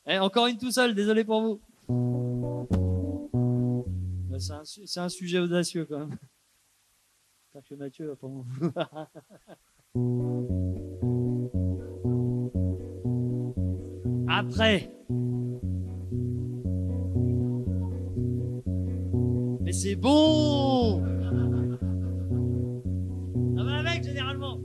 Eh, encore une tout seul, désolé pour vous. C'est un sujet audacieux quand même. J'espère que Mathieu va pas m'en vouloir. Après. Mais c'est bon. Ah bah avec généralement.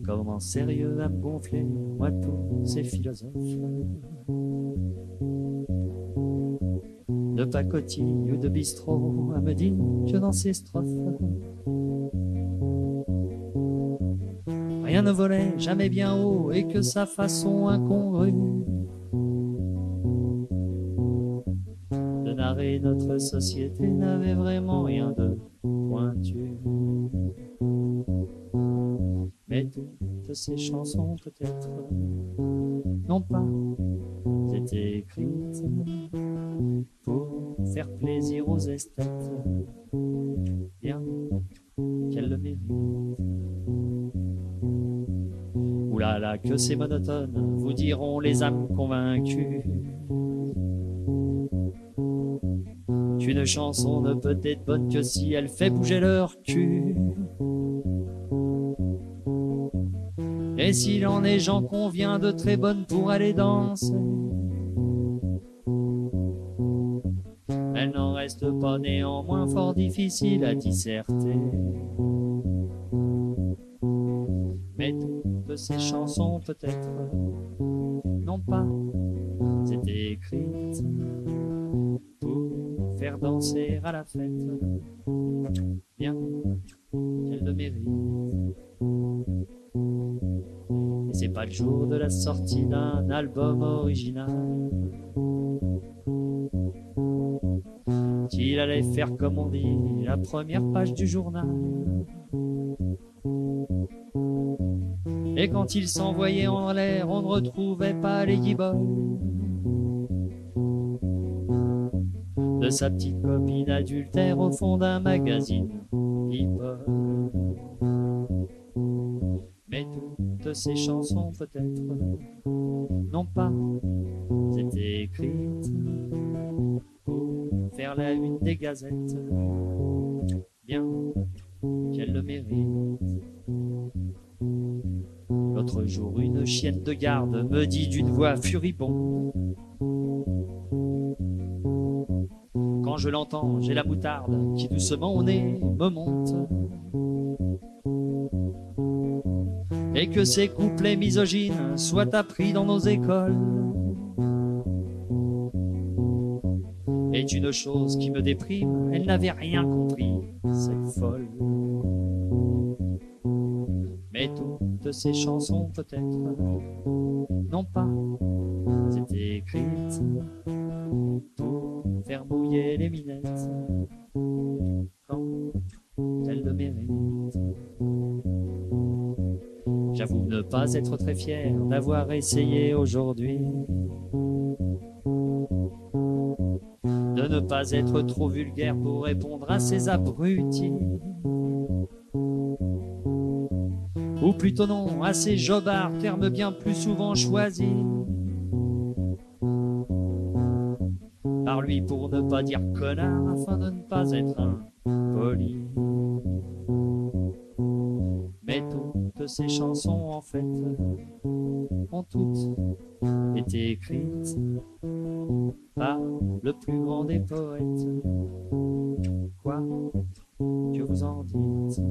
Comment sérieux à me gonfler, moi tous ces philosophes de pacotille ou de bistrot à me dire que dans ces strophes rien ne volait jamais bien haut et que sa façon incongrue de narrer notre société n'avait vraiment rien de pointu. Mais toutes ces chansons peut-être n'ont pas été écrites pour faire plaisir aux esthètes, bien qu'elles le méritent. Oulala, que c'est monotone, vous diront les âmes convaincues, qu'une chanson ne peut être bonne que si elle fait bouger leur cul. Et s'il en est, j'en conviens, de très bonnes pour aller danser, elle n'en reste pas néanmoins fort difficile à disserter. Mais toutes ces chansons peut-être n'ont pas été écrites pour faire danser à la fête, bien qu'elles le méritent. Et c'est pas le jour de la sortie d'un album original qu'il allait faire, comme on dit, la première page du journal. Et quand il s'envoyait en l'air, on ne retrouvait pas les guibolles de sa petite copine adultère au fond d'un magazine hip-hop. Mais toutes ces chansons peut-être n'ont pas été écrites pour faire la une des gazettes, bien qu'elles le méritent. L'autre jour, une chienne de garde me dit d'une voix furibonde, quand je l'entends, j'ai la moutarde qui doucement au nez me monte, et que ces couplets misogynes soient appris dans nos écoles est une chose qui me déprime. Elle n'avait rien compris, cette folle. Mais toutes ces chansons peut-être n'ont pas été écrites pour faire mouiller les minettes quand elles le méritent. J'avoue ne pas être très fier d'avoir essayé aujourd'hui de ne pas être trop vulgaire pour répondre à ces abrutis, ou plutôt non, à ces jobards, terme bien plus souvent choisi par lui pour ne pas dire connard, afin de ne pas être impoli. Mais toutes ces chansons en fait ont toutes été écrites par le plus grand des poètes. Quoi que vous en dites.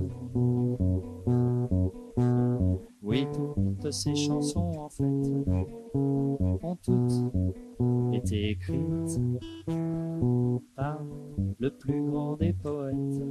Oui, toutes ces chansons en fait ont toutes été écrites par le plus grand des poètes.